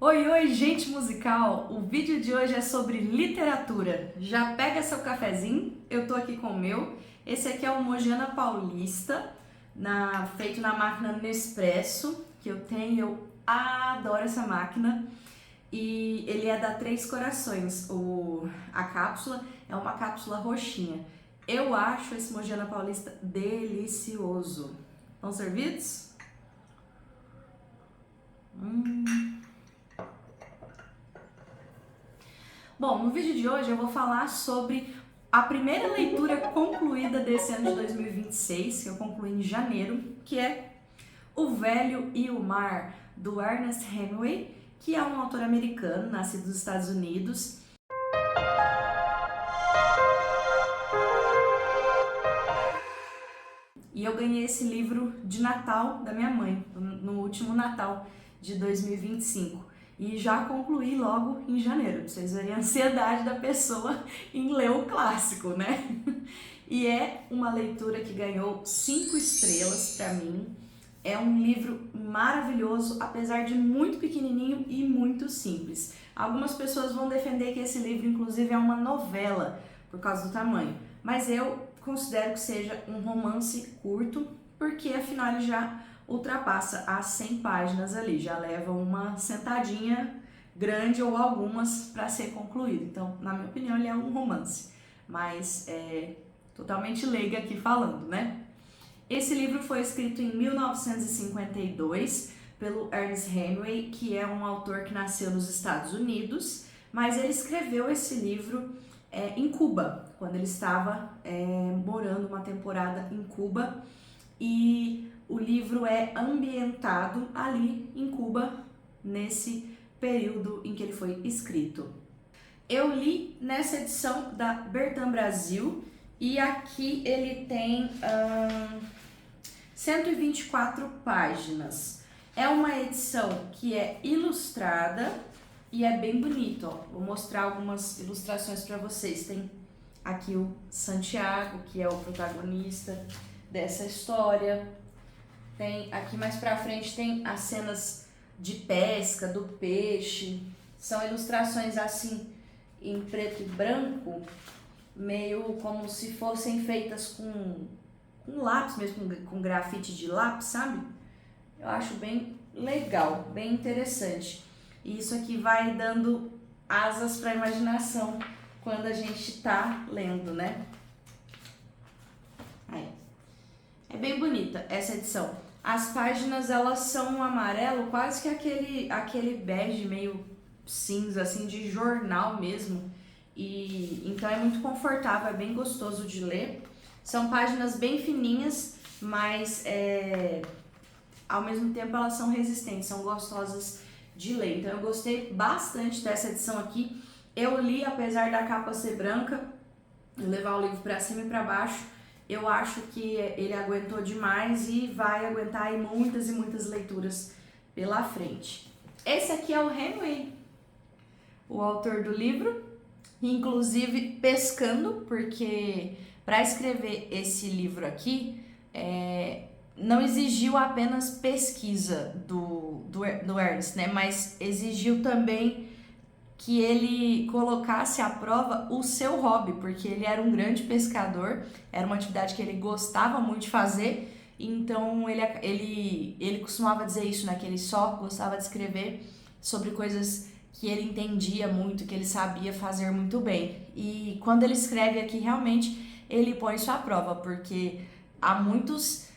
Oi, oi, gente musical! O vídeo de hoje é sobre literatura. Já pega seu cafezinho, eu tô aqui com o meu. Esse aqui é o Mogiana Paulista, feito na máquina Nespresso, que eu tenho, eu adoro essa máquina. E ele é da Três Corações, a cápsula é uma cápsula roxinha. Eu acho esse Mogiana Paulista delicioso. Estão servidos? Bom, no vídeo de hoje eu vou falar sobre a primeira leitura concluída desse ano de 2026, que eu concluí em janeiro, que é O Velho e o Mar, do Ernest Hemingway, que é um autor americano, nascido nos Estados Unidos. E eu ganhei esse livro de Natal da minha mãe, no último Natal de 2025. E já concluí logo em janeiro, pra vocês verem a ansiedade da pessoa em ler o clássico, né? E é uma leitura que ganhou 5 estrelas pra mim. É um livro maravilhoso, apesar de muito pequenininho e muito simples. Algumas pessoas vão defender que esse livro, inclusive, é uma novela, por causa do tamanho. Mas eu considero que seja um romance curto, porque afinal ele já ultrapassa as 100 páginas ali, já leva uma sentadinha grande ou algumas para ser concluído. Então, na minha opinião, ele é um romance, mas é totalmente leiga aqui falando, né? Esse livro foi escrito em 1952 pelo Ernest Hemingway, que é um autor que nasceu nos Estados Unidos, mas ele escreveu esse livro em Cuba, quando ele estava morando uma temporada em Cuba, e o livro é ambientado ali em Cuba, nesse período em que ele foi escrito. Eu li nessa edição da Bertrand Brasil, e aqui ele tem 124 páginas. É uma edição que é ilustrada e é bem bonito, ó. Vou mostrar algumas ilustrações para vocês. Tem aqui o Santiago, que é o protagonista dessa história. Tem aqui mais pra frente tem as cenas de pesca do peixe. São ilustrações assim em preto e branco, meio como se fossem feitas com lápis mesmo, com grafite de lápis, sabe? Eu acho bem legal, bem interessante. E isso aqui vai dando asas para a imaginação quando a gente tá lendo, né? Aí. É bem bonita essa edição. As páginas, elas são um amarelo, quase que aquele bege meio cinza, assim, de jornal mesmo. E então é muito confortável, é bem gostoso de ler. São páginas bem fininhas, mas ao mesmo tempo elas são resistentes, são gostosas de ler. Então eu gostei bastante dessa edição aqui. Eu li, apesar da capa ser branca, levar o livro para cima e para baixo, eu acho que ele aguentou demais e vai aguentar aí muitas e muitas leituras pela frente. Esse aqui é o Hemingway, o autor do livro, inclusive pescando, porque para escrever esse livro aqui, não exigiu apenas pesquisa do Ernest, né? Mas exigiu também que ele colocasse à prova o seu hobby, porque ele era um grande pescador, era uma atividade que ele gostava muito de fazer, então ele costumava dizer isso, né? Que ele só gostava de escrever sobre coisas que ele entendia muito, que ele sabia fazer muito bem. E quando ele escreve aqui, realmente, ele põe isso à prova, porque há muitos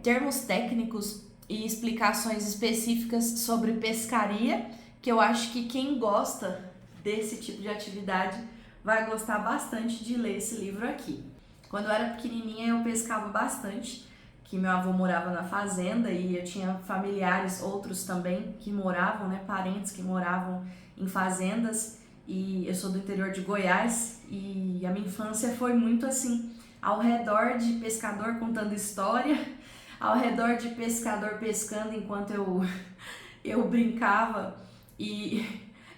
termos técnicos e explicações específicas sobre pescaria, que eu acho que quem gosta desse tipo de atividade vai gostar bastante de ler esse livro aqui. Quando eu era pequenininha, eu pescava bastante, que meu avô morava na fazenda e eu tinha familiares, outros também, que moravam, né, parentes que moravam em fazendas, e eu sou do interior de Goiás, e a minha infância foi muito assim, ao redor de pescador contando história, ao redor de pescador pescando enquanto eu brincava. E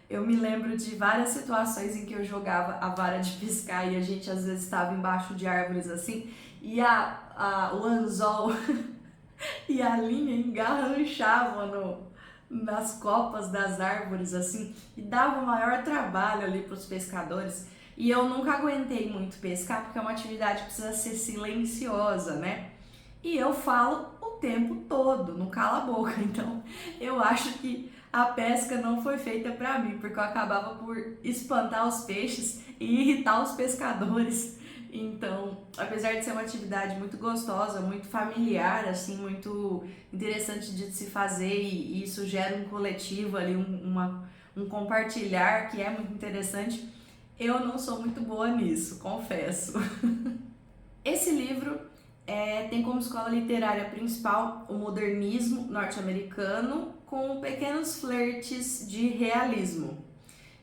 eu me lembro de várias situações em que eu jogava a vara de pescar e a gente às vezes estava embaixo de árvores assim, e o anzol e a linha engarranchavam nas copas das árvores, assim, e dava o maior trabalho ali para os pescadores. E eu nunca aguentei muito pescar, porque é uma atividade que precisa ser silenciosa, né? E eu falo o tempo todo, não cala a boca. Então, eu acho que a pesca não foi feita para mim, porque eu acabava por espantar os peixes e irritar os pescadores. Então, apesar de ser uma atividade muito gostosa, muito familiar, assim, muito interessante de se fazer, e isso gera um coletivo ali, um compartilhar que é muito interessante, eu não sou muito boa nisso, confesso. Esse livro tem como escola literária principal o modernismo norte-americano, com pequenos flertes de realismo.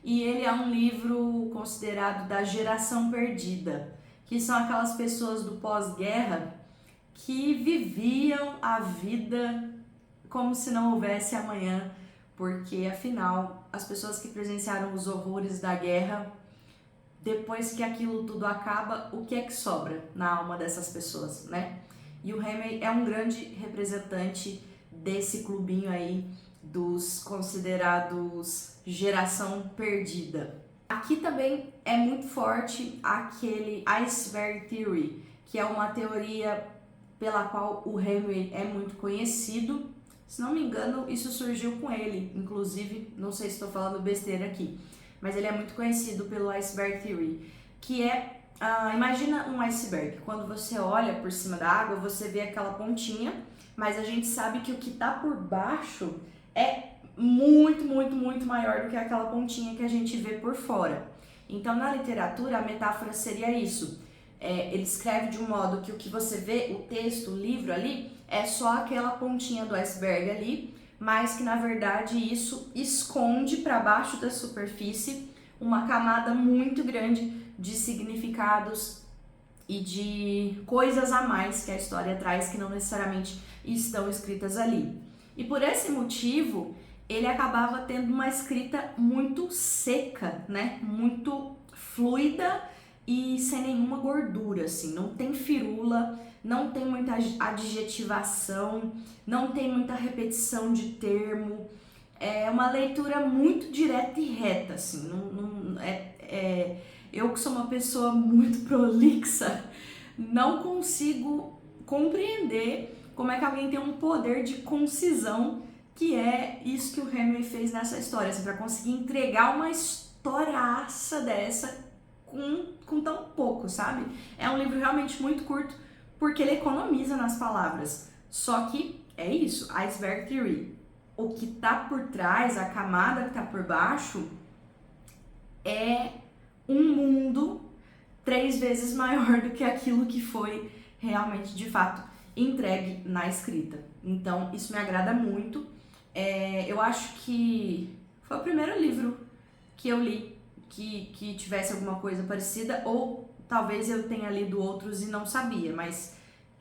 E ele é um livro considerado da geração perdida, que são aquelas pessoas do pós-guerra que viviam a vida como se não houvesse amanhã, porque afinal, as pessoas que presenciaram os horrores da guerra, depois que aquilo tudo acaba, o que é que sobra na alma dessas pessoas, né? E o Hemingway é um grande representante desse clubinho aí dos considerados geração perdida. Aqui também é muito forte aquele Iceberg Theory, que é uma teoria pela qual o Hemingway é muito conhecido. Se não me engano, isso surgiu com ele, inclusive, não sei se estou falando besteira aqui, mas ele é muito conhecido pelo Iceberg Theory, que é, imagina um iceberg, quando você olha por cima da água, você vê aquela pontinha, mas a gente sabe que o que está por baixo é muito, muito, muito maior do que aquela pontinha que a gente vê por fora. Então, na literatura, a metáfora seria isso. Ele escreve de um modo que o que você vê, o texto, o livro ali, é só aquela pontinha do iceberg ali, mas que na verdade isso esconde para baixo da superfície uma camada muito grande de significados e de coisas a mais que a história traz que não necessariamente estão escritas ali. E por esse motivo, ele acabava tendo uma escrita muito seca, né? Muito fluida e sem nenhuma gordura, assim, não tem firula, não tem muita adjetivação, não tem muita repetição de termo, é uma leitura muito direta e reta, assim, eu que sou uma pessoa muito prolixa, não consigo compreender como é que alguém tem um poder de concisão, que é isso que o Hemingway fez nessa história, assim, para conseguir entregar uma historiaça dessa com tão pouco, sabe? É um livro realmente muito curto, porque ele economiza nas palavras. Só que é isso, Iceberg Theory. O que tá por trás, a camada que tá por baixo, é um mundo 3 vezes maior do que aquilo que foi realmente, de fato, entregue na escrita. Então, isso me agrada muito. Eu acho que foi o primeiro livro que eu li que tivesse alguma coisa parecida, ou talvez eu tenha lido outros e não sabia, mas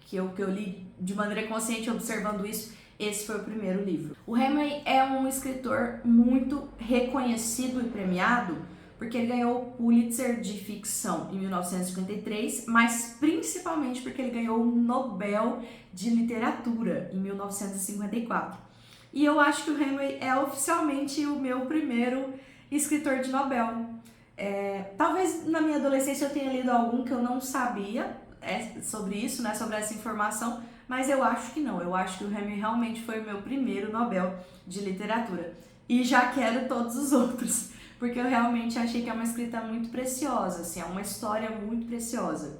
que eu li de maneira consciente observando isso, esse foi o primeiro livro. O Hemingway é um escritor muito reconhecido e premiado, porque ele ganhou o Pulitzer de ficção em 1953, mas principalmente porque ele ganhou o Nobel de Literatura em 1954. E eu acho que o Hemingway é oficialmente o meu primeiro escritor de Nobel. Talvez na minha adolescência eu tenha lido algum que eu não sabia sobre isso, né, sobre essa informação, mas eu acho que não. Eu acho que o Hemingway realmente foi o meu primeiro Nobel de Literatura. E já quero todos os outros, porque eu realmente achei que é uma escrita muito preciosa, assim, é uma história muito preciosa.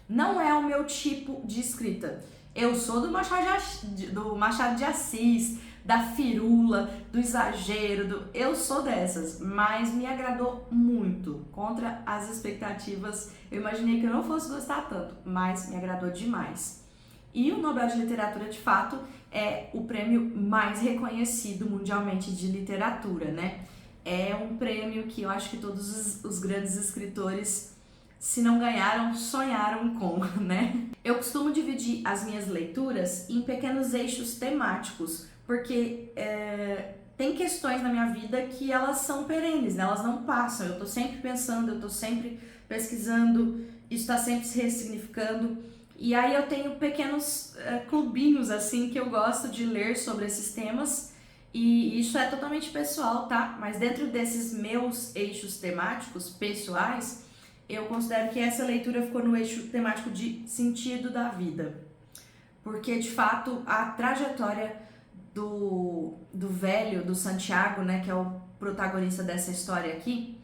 Não é o meu tipo de escrita. Eu sou do Machado de Assis, da firula, do exagero, eu sou dessas, mas me agradou muito, contra as expectativas. Eu imaginei que eu não fosse gostar tanto, mas me agradou demais. E o Nobel de Literatura, de fato, é o prêmio mais reconhecido mundialmente de literatura, né? É um prêmio que eu acho que todos os grandes escritores, se não ganharam, sonharam com, né? Eu costumo dividir as minhas leituras em pequenos eixos temáticos, porque tem questões na minha vida que elas são perenes, né? Elas não passam. Eu tô sempre pensando, eu tô sempre pesquisando, isso tá sempre se ressignificando. E aí eu tenho pequenos clubinhos, assim, que eu gosto de ler sobre esses temas E isso é totalmente pessoal, tá? Mas dentro desses meus eixos temáticos pessoais, eu considero que essa leitura ficou no eixo temático de sentido da vida. Porque, de fato, a trajetória do velho, do Santiago, né, que é o protagonista dessa história aqui,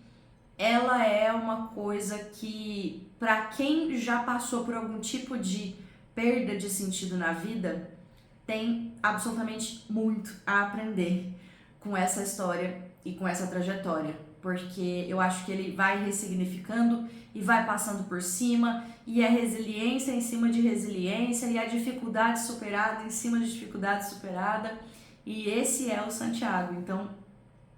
ela é uma coisa que, para quem já passou por algum tipo de perda de sentido na vida, tem absolutamente muito a aprender com essa história e com essa trajetória, porque eu acho que ele vai ressignificando e vai passando por cima, e é resiliência em cima de resiliência, e a dificuldade superada em cima de dificuldade superada, e esse é o Santiago. Então,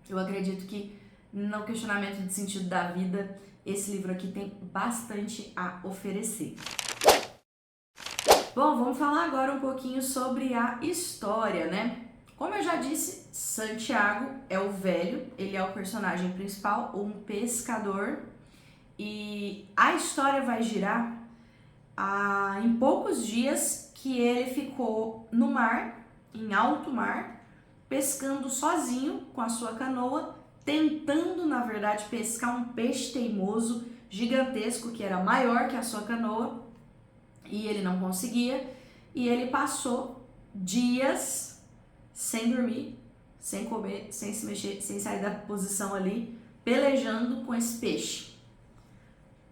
eu acredito que no questionamento de sentido da vida, esse livro aqui tem bastante a oferecer. Bom, vamos falar agora um pouquinho sobre a história, né? Como eu já disse, Santiago é o velho, ele é o personagem principal, um pescador, e a história vai girar em poucos dias que ele ficou no mar, em alto mar, pescando sozinho com a sua canoa, tentando, na verdade, pescar um peixe teimoso gigantesco que era maior que a sua canoa, e ele não conseguia, e ele passou dias sem dormir, sem comer, sem se mexer, sem sair da posição ali, pelejando com esse peixe.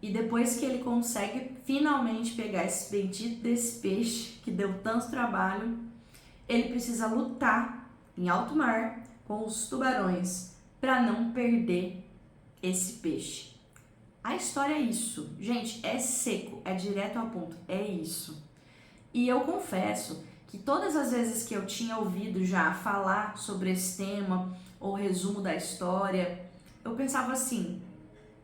E depois que ele consegue finalmente pegar esse bendito desse peixe, que deu tanto trabalho, ele precisa lutar em alto mar com os tubarões para não perder esse peixe. A história é isso, gente, é seco, é direto ao ponto, é isso. E eu confesso que todas as vezes que eu tinha ouvido já falar sobre esse tema, ou resumo da história, eu pensava assim,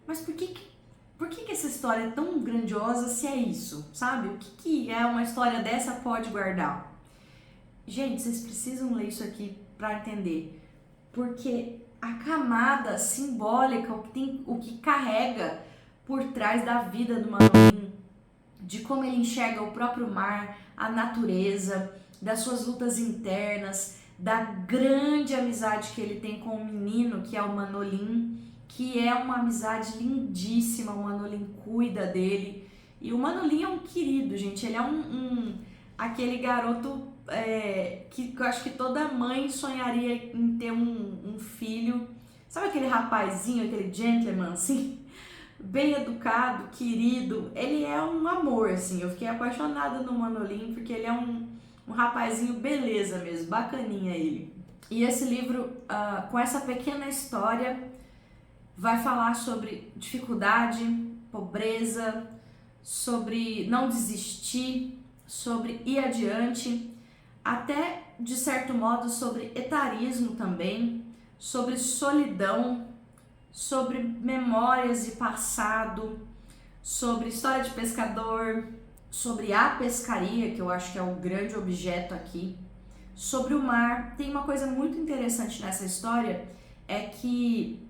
mas por que essa história é tão grandiosa se é isso, sabe? O que é uma história dessa pode guardar? Gente, vocês precisam ler isso aqui para entender, porque a camada simbólica, o que carrega por trás da vida do Manolin, de como ele enxerga o próprio mar, a natureza, das suas lutas internas, da grande amizade que ele tem com o menino, que é o Manolin, que é uma amizade lindíssima. O Manolin cuida dele, e o Manolin é um querido, gente, ele é aquele garoto que eu acho que toda mãe sonharia em ter um filho, sabe aquele rapazinho, aquele gentleman assim, bem educado, querido. Ele é um amor, assim, eu fiquei apaixonada no Manolin, porque ele é um rapazinho beleza mesmo, bacaninha ele. E esse livro, com essa pequena história, vai falar sobre dificuldade, pobreza, sobre não desistir, sobre ir adiante, até, de certo modo, sobre etarismo também, sobre solidão, sobre memórias e passado, sobre história de pescador, sobre a pescaria, que eu acho que é o grande objeto aqui, sobre o mar. Tem uma coisa muito interessante nessa história, é que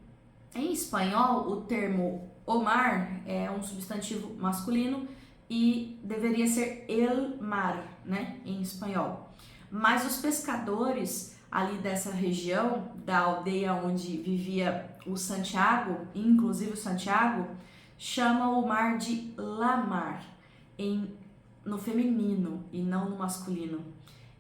em espanhol o termo o mar é um substantivo masculino e deveria ser el mar, né, em espanhol. Mas os pescadores ali dessa região, da aldeia onde vivia o Santiago, inclusive o Santiago, chamam o mar de la mar, no feminino e não no masculino.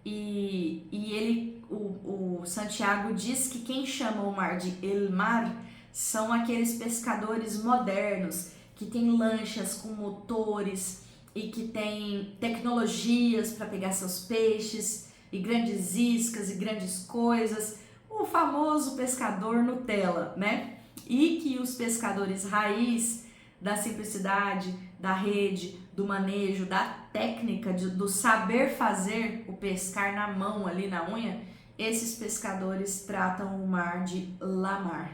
E o Santiago diz que quem chama o mar de el mar são aqueles pescadores modernos que têm lanchas com motores e que têm tecnologias para pegar seus peixes, e grandes iscas e grandes coisas, o famoso pescador Nutella, né? E que os pescadores raiz, da simplicidade, da rede, do manejo, da técnica, do saber fazer o pescar na mão, ali na unha, esses pescadores tratam o mar de la mar.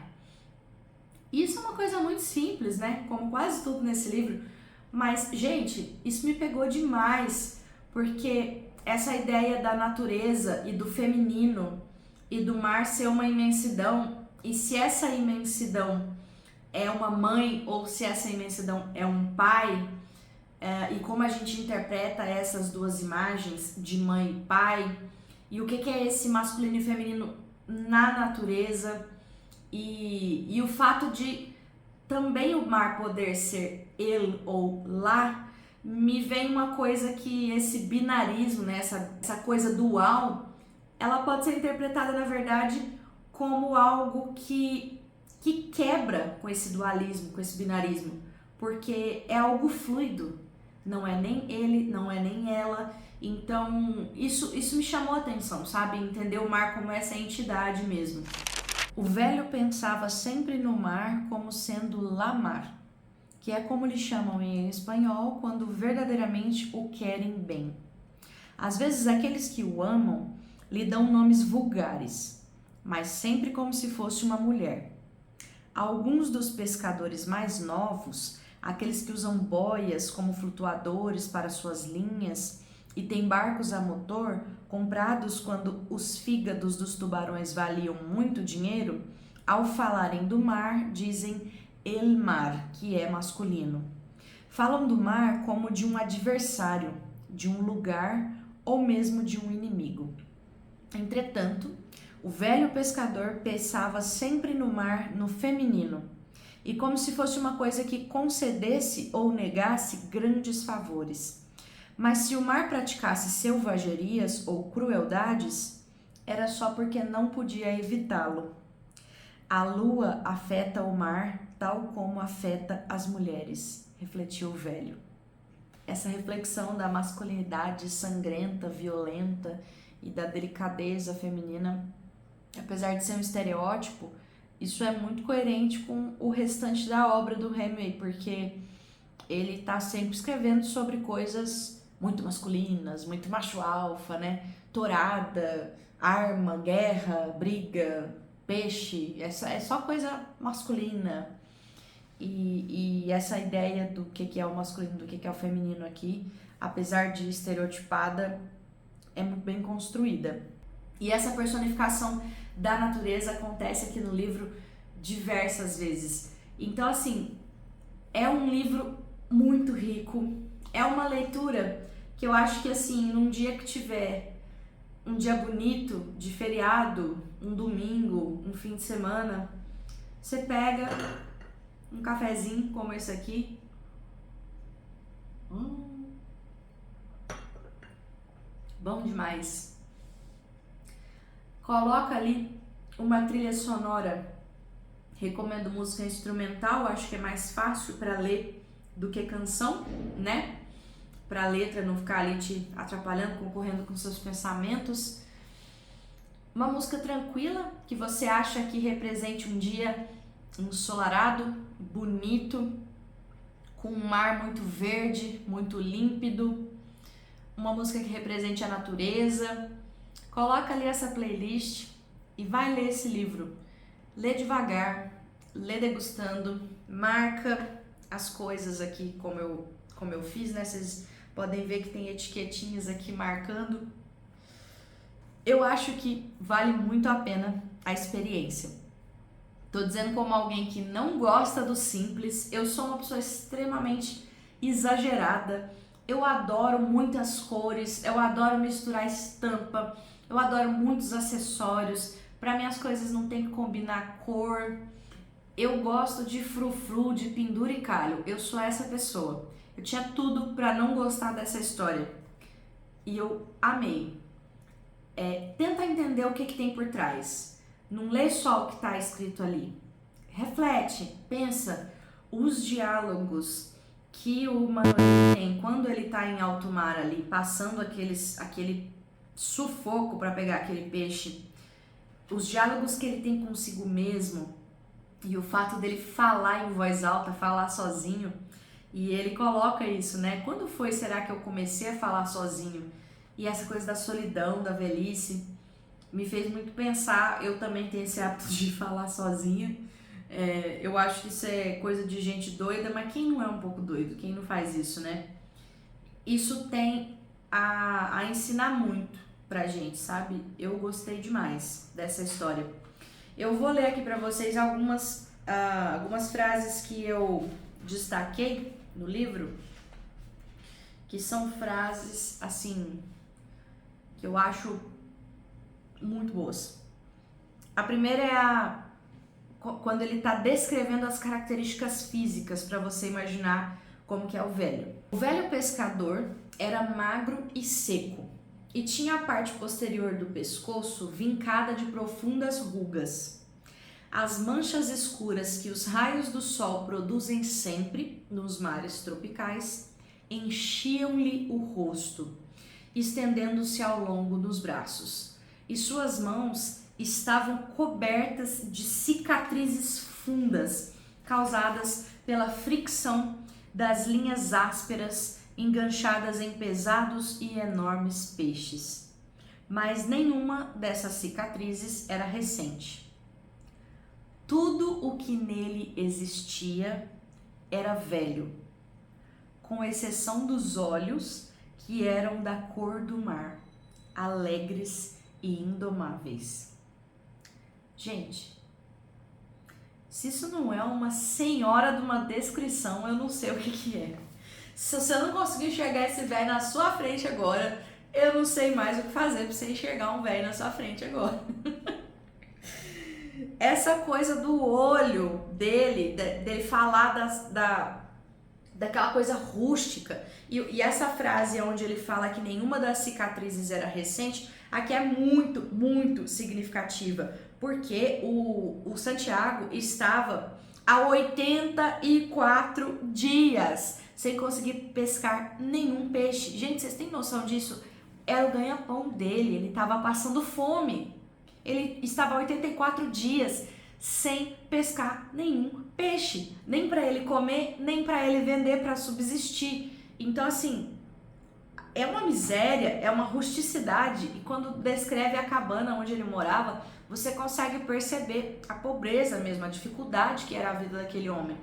Isso é uma coisa muito simples, né? Como quase tudo nesse livro, mas, gente, isso me pegou demais, porque essa ideia da natureza e do feminino e do mar ser uma imensidão, e se essa imensidão é uma mãe ou se essa imensidão é um pai, e como a gente interpreta essas duas imagens de mãe e pai, e o que é esse masculino e feminino na natureza e o fato de também o mar poder ser ele ou lá, me vem uma coisa que esse binarismo, né, essa coisa dual, ela pode ser interpretada na verdade como algo que quebra com esse dualismo, com esse binarismo, porque é algo fluido, não é nem ele, não é nem ela. Então isso me chamou a atenção, sabe? Entender o mar como essa entidade mesmo. O velho pensava sempre no mar como sendo la mar, que é como lhe chamam em espanhol quando verdadeiramente o querem bem. Às vezes aqueles que o amam lhe dão nomes vulgares, mas sempre como se fosse uma mulher. Alguns dos pescadores mais novos, aqueles que usam boias como flutuadores para suas linhas e têm barcos a motor, comprados quando os fígados dos tubarões valiam muito dinheiro, ao falarem do mar, dizem el mar, que é masculino. Falam do mar como de um adversário, de um lugar ou mesmo de um inimigo. Entretanto, o velho pescador pensava sempre no mar no feminino, e como se fosse uma coisa que concedesse ou negasse grandes favores. Mas se o mar praticasse selvagerias ou crueldades, era só porque não podia evitá-lo. A lua afeta o mar tal como afeta as mulheres, refletiu o velho. Essa reflexão da masculinidade sangrenta, violenta e da delicadeza feminina, apesar de ser um estereótipo, isso é muito coerente com o restante da obra do Hemingway, porque ele está sempre escrevendo sobre coisas muito masculinas, muito macho alfa, né? Torada, arma, guerra, briga, peixe, é só coisa masculina. E essa ideia do que é o masculino, do que é o feminino aqui, apesar de estereotipada, é muito bem construída. E essa personificação da natureza acontece aqui no livro diversas vezes. Então, assim, é um livro muito rico, é uma leitura que eu acho que, assim, num dia que tiver um dia bonito, de feriado, um domingo, um fim de semana, você pega um cafezinho como esse aqui, bom demais. Coloca ali uma trilha sonora, recomendo música instrumental, acho que é mais fácil para ler do que canção, né? Para a letra não ficar ali te atrapalhando, concorrendo com seus pensamentos. Uma música tranquila, que você acha que represente um dia ensolarado, bonito, com um mar muito verde, muito límpido. Uma música que represente a natureza. Coloca ali essa playlist e vai ler esse livro. Lê devagar, lê degustando, marca as coisas aqui como eu fiz, né? Vocês podem ver que tem etiquetinhas aqui marcando. Eu acho que vale muito a pena a experiência. Tô dizendo como alguém que não gosta do simples, eu sou uma pessoa extremamente exagerada. Eu adoro muitas cores, eu adoro misturar estampa, eu adoro muitos acessórios. Para mim as coisas não tem que combinar cor. Eu gosto de frufru, de penduricalho. Eu sou essa pessoa. Eu tinha tudo para não gostar dessa história. E eu amei. Tenta entender o que tem por trás. Não lê só o que está escrito ali. Reflete, pensa. Os diálogos que o Manolito tem quando ele está em alto mar ali, passando aquele sufoco para pegar aquele peixe. Os diálogos que ele tem consigo mesmo e o fato dele falar em voz alta, falar sozinho. E ele coloca isso, né? Quando foi, será que eu comecei a falar sozinho? E essa coisa da solidão, da velhice, me fez muito pensar. Eu também tenho esse hábito de falar sozinha. Eu acho que isso é coisa de gente doida, mas quem não é um pouco doido? Quem não faz isso, né? Isso tem a ensinar muito pra gente, sabe? Eu gostei demais dessa história. Eu vou ler aqui pra vocês algumas frases que eu destaquei no livro, que são frases, assim, que eu acho muito boas. A primeira é quando ele está descrevendo as características físicas, para você imaginar como que é o velho. O velho pescador era magro e seco e tinha a parte posterior do pescoço vincada de profundas rugas. As manchas escuras que os raios do sol produzem sempre nos mares tropicais enchiam-lhe o rosto, estendendo-se ao longo dos braços, e suas mãos estavam cobertas de cicatrizes fundas causadas pela fricção das linhas ásperas enganchadas em pesados e enormes peixes. Mas nenhuma dessas cicatrizes era recente. Tudo o que nele existia era velho, com exceção dos olhos, que eram da cor do mar, alegres e indomáveis. Gente, se isso não é uma senhora de uma descrição, eu não sei o que é. Se você não conseguir enxergar esse velho na sua frente agora, eu não sei mais o que fazer pra você enxergar um velho na sua frente agora. Essa coisa do olho dele falar daquela coisa rústica, e essa frase onde ele fala que nenhuma das cicatrizes era recente, aqui é muito, muito significativa, porque o Santiago estava há 84 dias sem conseguir pescar nenhum peixe. Gente, vocês têm noção disso? Era o ganha-pão dele, ele estava passando fome. Ele estava há 84 dias sem pescar nenhum peixe, nem para ele comer, nem para ele vender para subsistir. Então, assim, é uma miséria, é uma rusticidade, e quando descreve a cabana onde ele morava, você consegue perceber a pobreza mesmo, a dificuldade que era a vida daquele homem.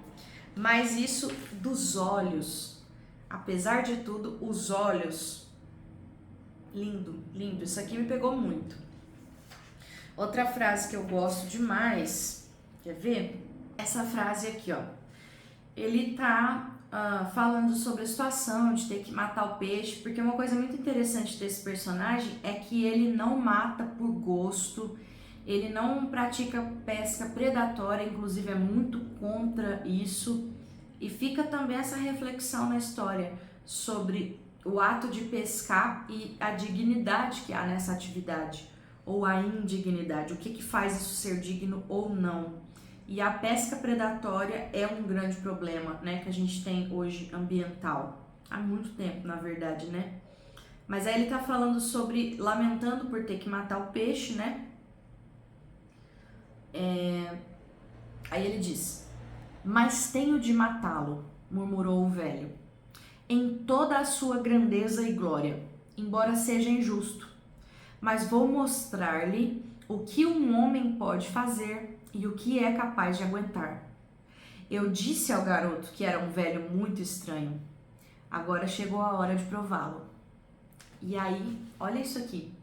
Mas isso dos olhos, apesar de tudo, os olhos, lindo, lindo, isso aqui me pegou muito. Outra frase que eu gosto demais, quer ver? Essa frase aqui, ó. Ele tá falando sobre a situação de ter que matar o peixe, porque uma coisa muito interessante desse personagem é que ele não mata por gosto, ele não pratica pesca predatória, inclusive é muito contra isso, e fica também essa reflexão na história sobre o ato de pescar e a dignidade que há nessa atividade, ou a indignidade, o que faz isso ser digno ou não. E a pesca predatória é um grande problema, né, que a gente tem hoje ambiental, há muito tempo, na verdade, né? Mas aí ele tá falando sobre, lamentando por ter que matar o peixe, né? Aí ele diz: mas tenho de matá-lo, murmurou o velho, em toda a sua grandeza e glória, embora seja injusto, mas vou mostrar-lhe o que um homem pode fazer e o que é capaz de aguentar. Eu disse ao garoto que era um velho muito estranho. Agora chegou a hora de prová-lo. E aí, olha isso aqui.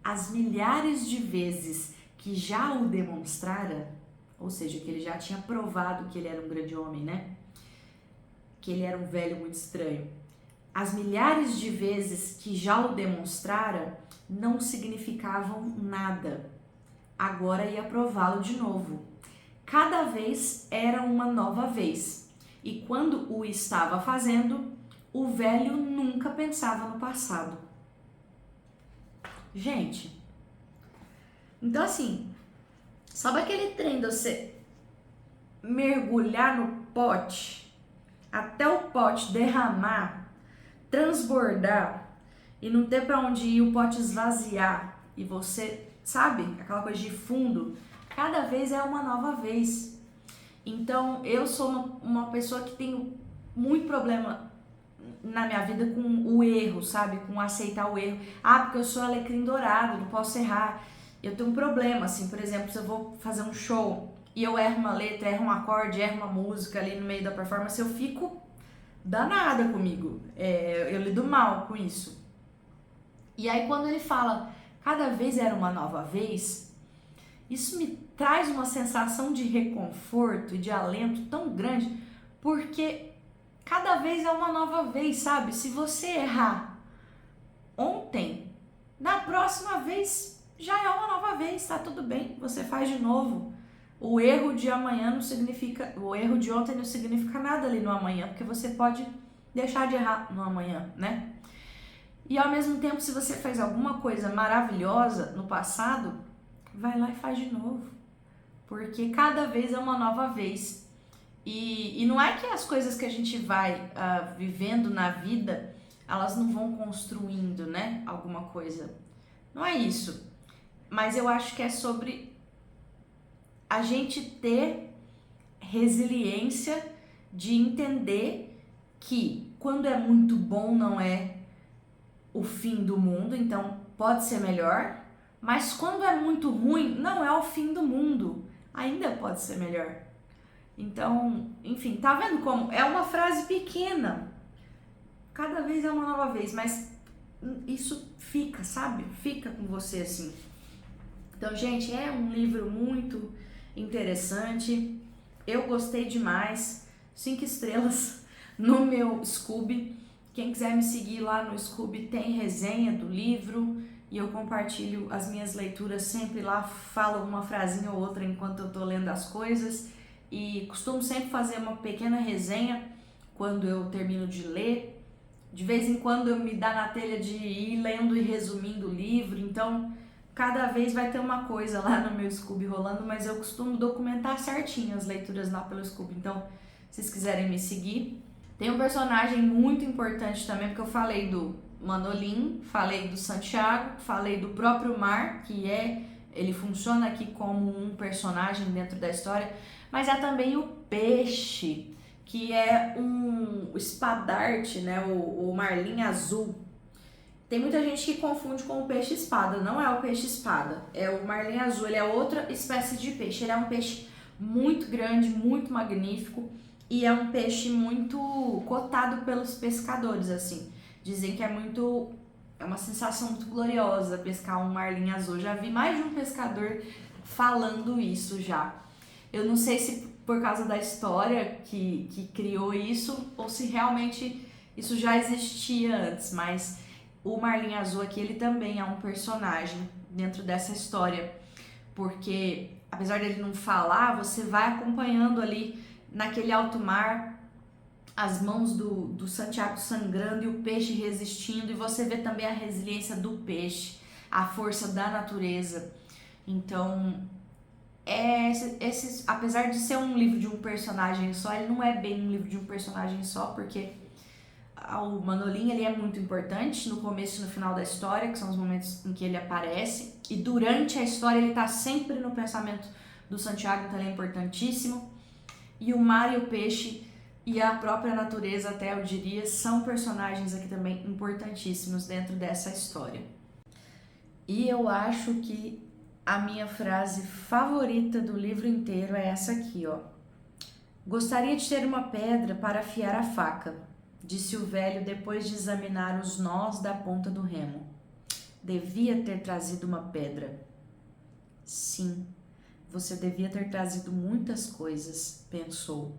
As milhares de vezes que já o demonstrara, ou seja, que ele já tinha provado que ele era um grande homem, né? Que ele era um velho muito estranho. As milhares de vezes que já o demonstrara não significavam nada. Agora ia prová-lo de novo. Cada vez era uma nova vez. E quando o estava fazendo, o velho nunca pensava no passado. Gente, então assim, sabe aquele trem de você mergulhar no pote, até o pote derramar, transbordar e não ter para onde ir, o pote esvaziar e você, sabe, aquela coisa de fundo, cada vez é uma nova vez. Então eu sou uma pessoa que tenho muito problema na minha vida com o erro, sabe, com aceitar o erro. Porque eu sou alecrim dourado, não posso errar. Eu tenho um problema, assim, por exemplo, se eu vou fazer um show e eu erro uma letra, erro um acorde, erro uma música ali no meio da performance, eu fico danada comigo, eu lido mal com isso. E aí quando ele fala, cada vez era uma nova vez, isso me traz uma sensação de reconforto e de alento tão grande, porque cada vez é uma nova vez, sabe? Se você errar ontem, na próxima vez já é uma nova vez, tá tudo bem, você faz de novo. O erro de amanhã não significa, o erro de ontem não significa nada ali no amanhã, porque você pode deixar de errar no amanhã, né? E ao mesmo tempo, se você fez alguma coisa maravilhosa no passado, vai lá e faz de novo, porque cada vez é uma nova vez. E não é que as coisas que a gente vai vivendo na vida, elas não vão construindo, né, alguma coisa. Não é isso. Mas eu acho que é sobre a gente ter resiliência de entender que quando é muito bom não é o fim do mundo, então pode ser melhor, mas quando é muito ruim não é o fim do mundo, ainda pode ser melhor. Então, enfim, tá vendo como é uma frase pequena, cada vez é uma nova vez, mas isso fica, sabe? Fica com você assim. Então, gente, é um livro muito interessante, eu gostei demais, 5 estrelas no meu Scooby. Quem quiser me seguir lá no Scooby tem resenha do livro e eu compartilho as minhas leituras sempre lá, falo uma frasinha ou outra enquanto eu tô lendo as coisas e costumo sempre fazer uma pequena resenha quando eu termino de ler. De vez em quando eu me dá na telha de ir lendo e resumindo o livro, então cada vez vai ter uma coisa lá no meu Scooby rolando, mas eu costumo documentar certinho as leituras lá pelo Scooby, então se vocês quiserem me seguir. Tem um personagem muito importante também, porque eu falei do Manolin, falei do Santiago, falei do próprio Mar, que ele funciona aqui como um personagem dentro da história, mas é também o Peixe, que é um espadarte, né, o marlim azul. Tem muita gente que confunde com o peixe-espada, não é o peixe-espada, é o marlim azul, ele é outra espécie de peixe, ele é um peixe muito grande, muito magnífico e é um peixe muito cotado pelos pescadores, assim, dizem que é uma sensação muito gloriosa pescar um marlim azul, já vi mais de um pescador falando isso já. Eu não sei se por causa da história que criou isso ou se realmente isso já existia antes, mas o marlim azul aqui, ele também é um personagem dentro dessa história, porque apesar dele não falar, você vai acompanhando ali naquele alto mar as mãos do Santiago sangrando e o peixe resistindo, e você vê também a resiliência do peixe, a força da natureza. Então, apesar de ser um livro de um personagem só, ele não é bem um livro de um personagem só, porque o Manolin, ele é muito importante no começo e no final da história, que são os momentos em que ele aparece, e durante a história ele tá sempre no pensamento do Santiago, então ele é importantíssimo. E o mar e o peixe e a própria natureza, até eu diria, são personagens aqui também importantíssimos dentro dessa história. E eu acho que a minha frase favorita do livro inteiro é essa aqui, ó. Gostaria de ter uma pedra para afiar a faca, disse o velho depois de examinar os nós da ponta do remo. Devia ter trazido uma pedra. Sim, você devia ter trazido muitas coisas, pensou.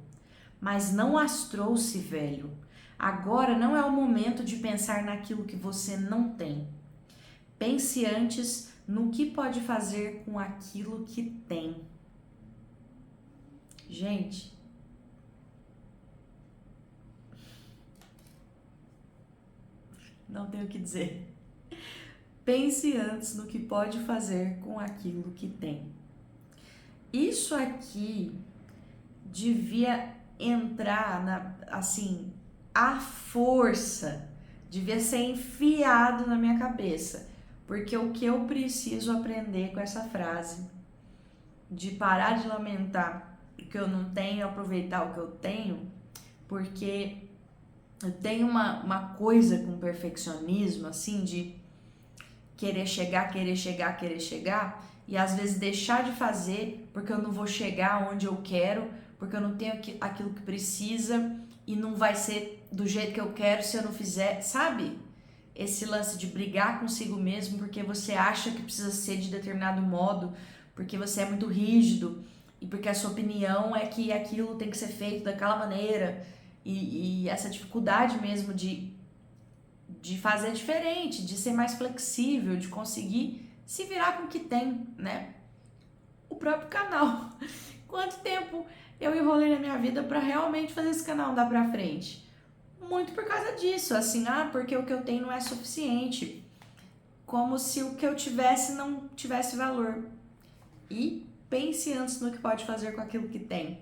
Mas não as trouxe, velho. Agora não é o momento de pensar naquilo que você não tem. Pense antes no que pode fazer com aquilo que tem. Gente, não tenho o que dizer. Pense antes no que pode fazer com aquilo que tem. Isso aqui devia entrar assim, a força, devia ser enfiado na minha cabeça, porque o que eu preciso aprender com essa frase, de parar de lamentar o que eu não tenho e aproveitar o que eu tenho, porque eu tenho uma coisa com perfeccionismo, assim, de querer chegar, e às vezes deixar de fazer porque eu não vou chegar onde eu quero, porque eu não tenho aquilo que precisa e não vai ser do jeito que eu quero se eu não fizer, sabe? Esse lance de brigar consigo mesmo porque você acha que precisa ser de determinado modo, porque você é muito rígido e porque a sua opinião é que aquilo tem que ser feito daquela maneira e essa dificuldade mesmo de fazer diferente, de ser mais flexível, de conseguir se virar com o que tem, né? O próprio canal. Quanto tempo eu enrolei na minha vida para realmente fazer esse canal andar pra frente? Muito por causa disso, assim, porque o que eu tenho não é suficiente. Como se o que eu tivesse não tivesse valor. E pense antes no que pode fazer com aquilo que tem.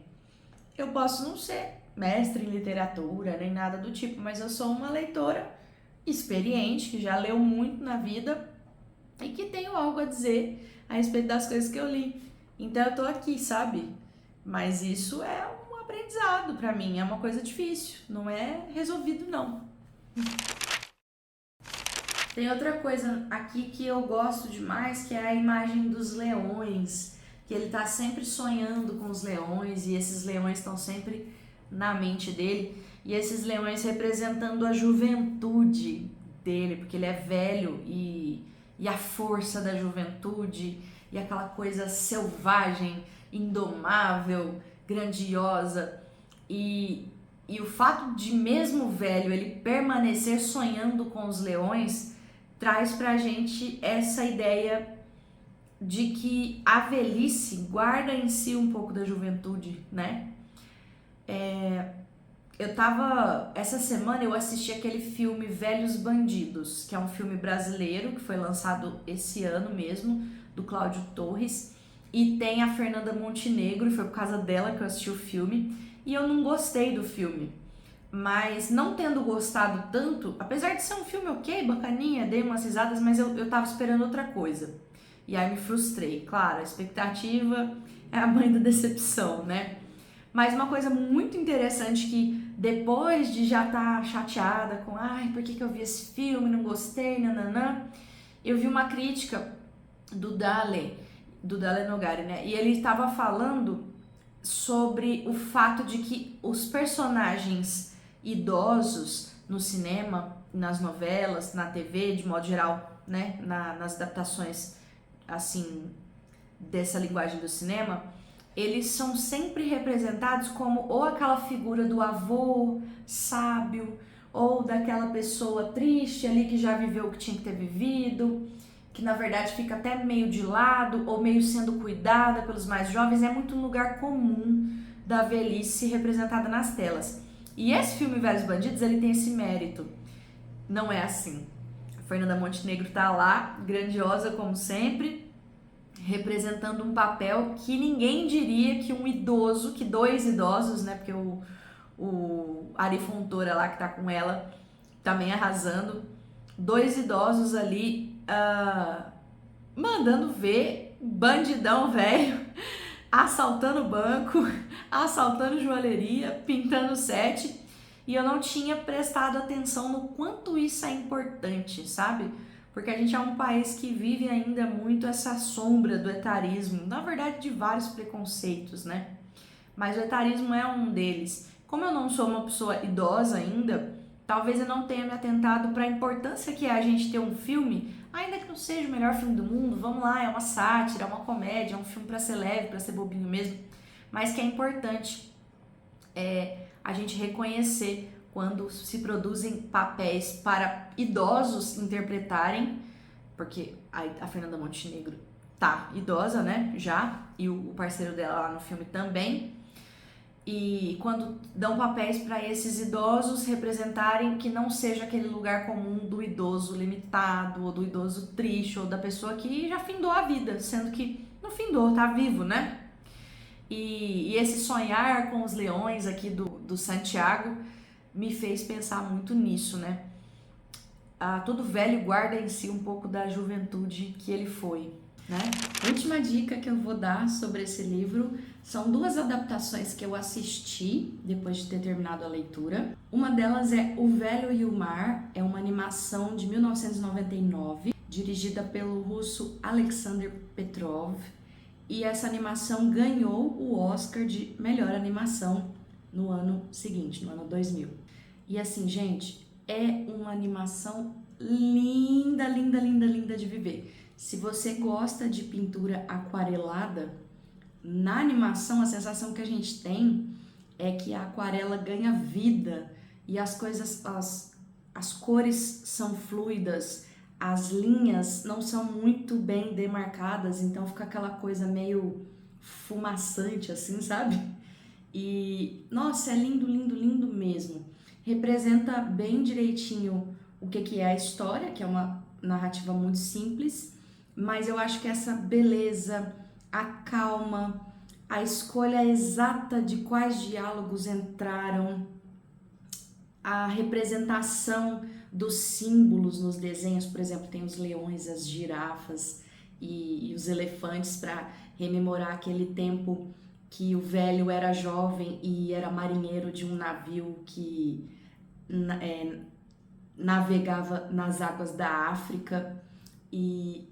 Eu posso não ser mestre em literatura, nem nada do tipo, mas eu sou uma leitora experiente, que já leu muito na vida e que tenho algo a dizer a respeito das coisas que eu li. Então eu tô aqui, sabe? Mas isso é um aprendizado pra mim, é uma coisa difícil, não é resolvido não. Tem outra coisa aqui que eu gosto demais, que é a imagem dos leões, que ele tá sempre sonhando com os leões e esses leões estão sempre na mente dele, e esses leões representando a juventude dele, porque ele é velho e a força da juventude e aquela coisa selvagem, indomável, grandiosa, e o fato de mesmo velho ele permanecer sonhando com os leões traz pra gente essa ideia de que a velhice guarda em si um pouco da juventude, né? Essa semana eu assisti aquele filme Velhos Bandidos, que é um filme brasileiro que foi lançado esse ano mesmo, do Cláudio Torres, e tem a Fernanda Montenegro, e foi por causa dela que eu assisti o filme, e eu não gostei do filme. Mas não tendo gostado tanto, apesar de ser um filme ok, bacaninha, dei umas risadas, mas eu tava esperando outra coisa. E aí me frustrei. Claro, a expectativa é a mãe da decepção, né? Mas uma coisa muito interessante que depois de já estar chateada com por que eu vi esse filme, não gostei, nananã, eu vi uma crítica do Dale Nogari, né? E ele estava falando sobre o fato de que os personagens idosos no cinema, nas novelas, na TV, de modo geral, né, nas adaptações assim dessa linguagem do cinema, eles são sempre representados como ou aquela figura do avô sábio, ou daquela pessoa triste ali que já viveu o que tinha que ter vivido, que na verdade fica até meio de lado ou meio sendo cuidada pelos mais jovens. É muito um lugar comum da velhice representada nas telas. E esse filme Velhos Bandidos, ele tem esse mérito. Não é assim. A Fernanda Montenegro tá lá, grandiosa como sempre, representando um papel que ninguém diria que um idoso, que dois idosos, né? Porque o Ari Fontoura lá que tá com ela também arrasando. Dois idosos ali mandando ver bandidão velho assaltando banco, assaltando joalheria, pintando set, e eu não tinha prestado atenção no quanto isso é importante, sabe? Porque a gente é um país que vive ainda muito essa sombra do etarismo, na verdade de vários preconceitos, né? Mas o etarismo é um deles. Como eu não sou uma pessoa idosa ainda, talvez eu não tenha me atentado para a importância que é a gente ter um filme, ainda que não seja o melhor filme do mundo, vamos lá, é uma sátira, é uma comédia, é um filme para ser leve, para ser bobinho mesmo, mas que é importante a gente reconhecer quando se produzem papéis para idosos interpretarem, porque a Fernanda Montenegro tá idosa, né, já, e o parceiro dela lá no filme também. E quando dão papéis para esses idosos representarem que não seja aquele lugar comum do idoso limitado, ou do idoso triste, ou da pessoa que já findou a vida, sendo que não findou, tá vivo, né? E esse sonhar com os leões aqui do Santiago me fez pensar muito nisso, né? Todo velho guarda em si um pouco da juventude que ele foi, né? Última dica que eu vou dar sobre esse livro são duas adaptações que eu assisti depois de ter terminado a leitura. Uma delas é O Velho e o Mar, é uma animação de 1999, dirigida pelo russo Alexander Petrov, e essa animação ganhou o Oscar de melhor animação no ano seguinte, no ano 2000. E assim, gente, é uma animação linda, linda, linda, linda de viver. Se você gosta de pintura aquarelada, na animação a sensação que a gente tem é que a aquarela ganha vida e as coisas, as cores são fluidas, as linhas não são muito bem demarcadas, então fica aquela coisa meio fumaçante assim, sabe? E, nossa, é lindo, lindo, lindo mesmo. Representa bem direitinho o que é a história, que é uma narrativa muito simples, mas eu acho que essa beleza, a calma, a escolha exata de quais diálogos entraram, a representação dos símbolos nos desenhos, por exemplo, tem os leões, as girafas e os elefantes para rememorar aquele tempo que o velho era jovem e era marinheiro de um navio que navegava nas águas da África, e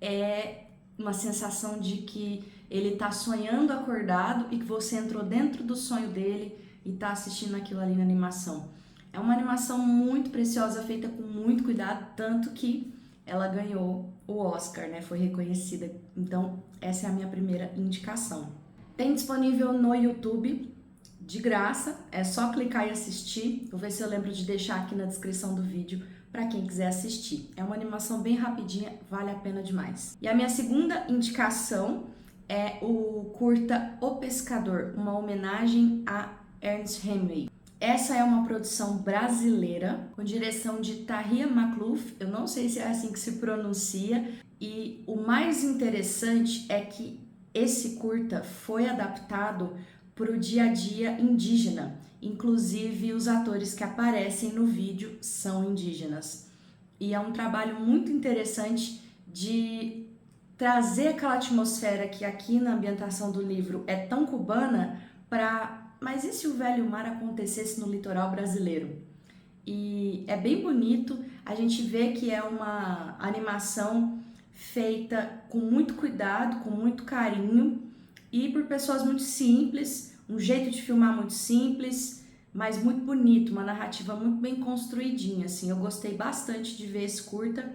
é uma sensação de que ele tá sonhando acordado e que você entrou dentro do sonho dele e tá assistindo aquilo ali na animação. É uma animação muito preciosa, feita com muito cuidado, tanto que ela ganhou o Oscar, né? Foi reconhecida. Então, essa é a minha primeira indicação. Tem disponível no YouTube, de graça, é só clicar e assistir. Vou ver se eu lembro de deixar aqui na descrição do vídeo para quem quiser assistir. É uma animação bem rapidinha, vale a pena demais. E a minha segunda indicação é o curta O Pescador, uma homenagem a Ernest Hemingway. Essa é uma produção brasileira, com direção de Tahia Makhlouf, eu não sei se é assim que se pronuncia, e o mais interessante é que esse curta foi adaptado para o dia a dia indígena, inclusive os atores que aparecem no vídeo são indígenas. E é um trabalho muito interessante de trazer aquela atmosfera que aqui na ambientação do livro é tão cubana para... Mas e se o velho mar acontecesse no litoral brasileiro? E é bem bonito, a gente vê que é uma animação feita com muito cuidado, com muito carinho e por pessoas muito simples, um jeito de filmar muito simples, mas muito bonito, uma narrativa muito bem construidinha, assim. Eu gostei bastante de ver esse curta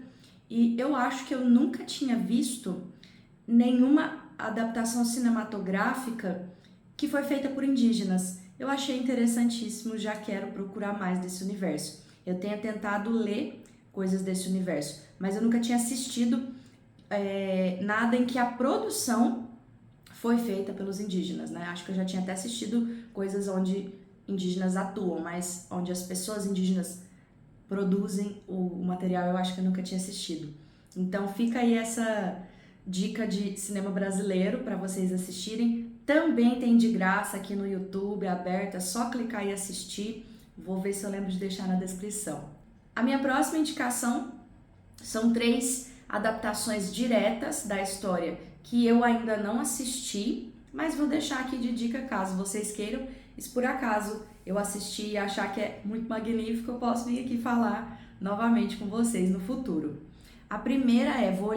e eu acho que eu nunca tinha visto nenhuma adaptação cinematográfica que foi feita por indígenas. Eu achei interessantíssimo, já quero procurar mais desse universo. Eu tenho tentado ler coisas desse universo, mas eu nunca tinha assistido nada em que a produção foi feita pelos indígenas, né? Acho que eu já tinha até assistido coisas onde indígenas atuam, mas onde as pessoas indígenas produzem o material, eu acho que eu nunca tinha assistido. Então fica aí essa dica de cinema brasileiro para vocês assistirem. Também tem de graça aqui no YouTube, aberto, é só clicar e assistir. Vou ver se eu lembro de deixar na descrição. A minha próxima indicação são 3 adaptações diretas da história que eu ainda não assisti, mas vou deixar aqui de dica caso vocês queiram. E se por acaso eu assistir e achar que é muito magnífico, eu posso vir aqui falar novamente com vocês no futuro. A primeira vou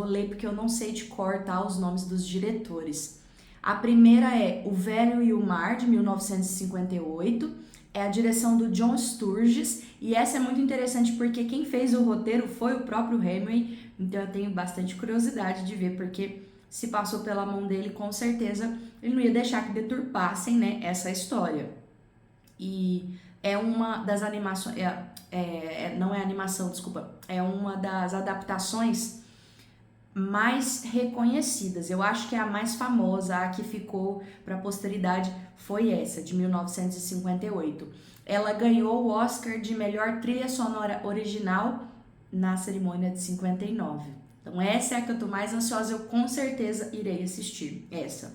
ler porque eu não sei de cor, tá, os nomes dos diretores. A primeira é O Velho e o Mar, de 1958, é a direção do John Sturges, e essa é muito interessante porque quem fez o roteiro foi o próprio Hemingway, então eu tenho bastante curiosidade de ver, porque se passou pela mão dele, com certeza ele não ia deixar que deturpassem, né, essa história. E é uma das animações, não é animação, desculpa, é uma das adaptações mais reconhecidas. Eu acho que é a mais famosa, a que ficou para a posteridade foi essa, de 1958. Ela ganhou o Oscar de melhor trilha sonora original na cerimônia de 59. Então essa é a que eu tô mais ansiosa, eu com certeza irei assistir essa.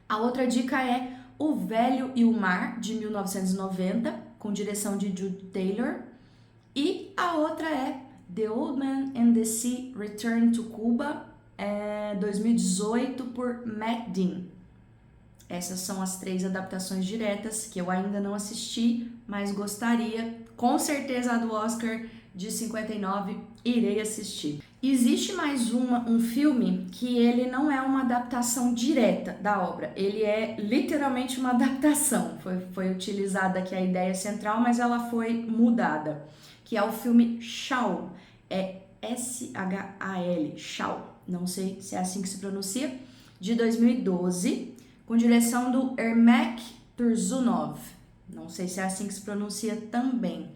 A outra dica é O Velho e o Mar, de 1990, com direção de Jude Taylor. E a outra é The Old Man and the Sea Return to Cuba, 2018, por Matt Dean. Essas são as 3 adaptações diretas que eu ainda não assisti, mas gostaria. Com certeza a do Oscar de 59 irei assistir. Existe mais um filme que ele não é uma adaptação direta da obra, ele é literalmente uma adaptação. Foi utilizada aqui a ideia central, mas ela foi mudada, que é o filme Shaul, é S-H-A-L, Shaul, não sei se é assim que se pronuncia, de 2012, com direção do Ermek Tursunov, não sei se é assim que se pronuncia também.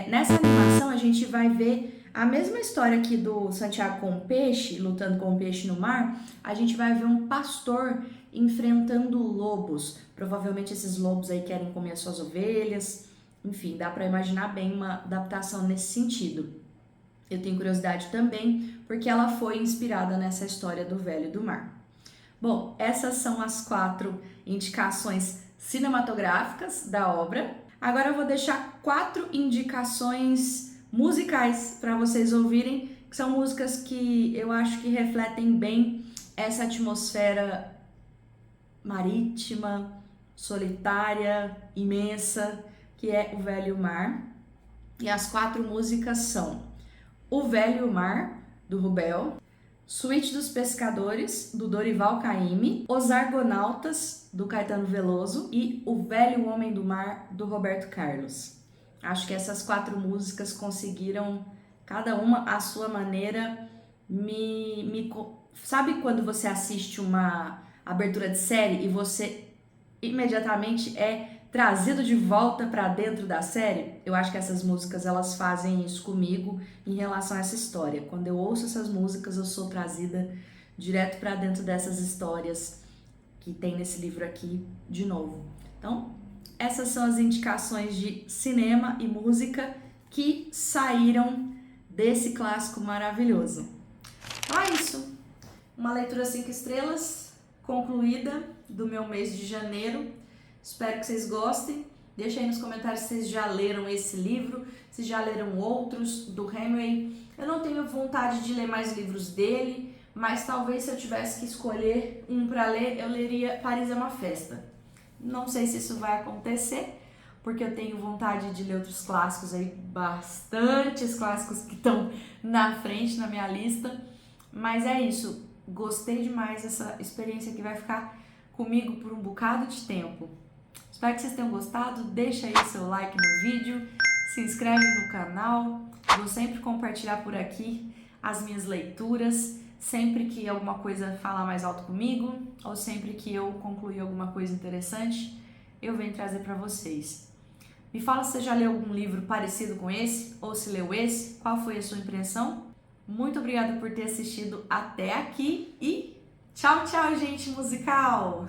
Nessa animação a gente vai ver a mesma história aqui do Santiago com o peixe, lutando com o peixe no mar. A gente vai ver um pastor enfrentando lobos. Provavelmente esses lobos aí querem comer as suas ovelhas. Enfim, dá para imaginar bem uma adaptação nesse sentido. Eu tenho curiosidade também porque ela foi inspirada nessa história do Velho do Mar. Bom, essas são as 4 indicações cinematográficas da obra. Agora eu vou deixar 4 indicações musicais para vocês ouvirem, que são músicas que eu acho que refletem bem essa atmosfera marítima, solitária, imensa, que é o Velho Mar. E as 4 músicas são O Velho Mar, do Rubel, Suíte dos Pescadores, do Dorival Caymmi, Os Argonautas, do Caetano Veloso e O Velho Homem do Mar, do Roberto Carlos. Acho que essas 4 músicas conseguiram, cada uma à sua maneira, Sabe quando você assiste uma abertura de série e você imediatamente é trazido de volta para dentro da série? Eu acho que essas músicas elas fazem isso comigo em relação a essa história. Quando eu ouço essas músicas, eu sou trazida direto para dentro dessas histórias que tem nesse livro aqui de novo. Então, essas são as indicações de cinema e música que saíram desse clássico maravilhoso. Então é isso. Uma leitura 5 estrelas concluída do meu mês de janeiro. Espero que vocês gostem. Deixa aí nos comentários se vocês já leram esse livro, se já leram outros do Hemingway. Eu não tenho vontade de ler mais livros dele, mas talvez se eu tivesse que escolher um para ler, eu leria Paris é uma Festa. Não sei se isso vai acontecer, porque eu tenho vontade de ler outros clássicos aí, bastantes clássicos que estão na frente na minha lista. Mas é isso, gostei demais dessa experiência que vai ficar comigo por um bocado de tempo. Espero que vocês tenham gostado, deixa aí seu like no vídeo, se inscreve no canal, vou sempre compartilhar por aqui as minhas leituras, sempre que alguma coisa falar mais alto comigo, ou sempre que eu concluir alguma coisa interessante, eu venho trazer para vocês. Me fala se você já leu algum livro parecido com esse, ou se leu esse, qual foi a sua impressão? Muito obrigada por ter assistido até aqui e tchau, tchau, gente musical!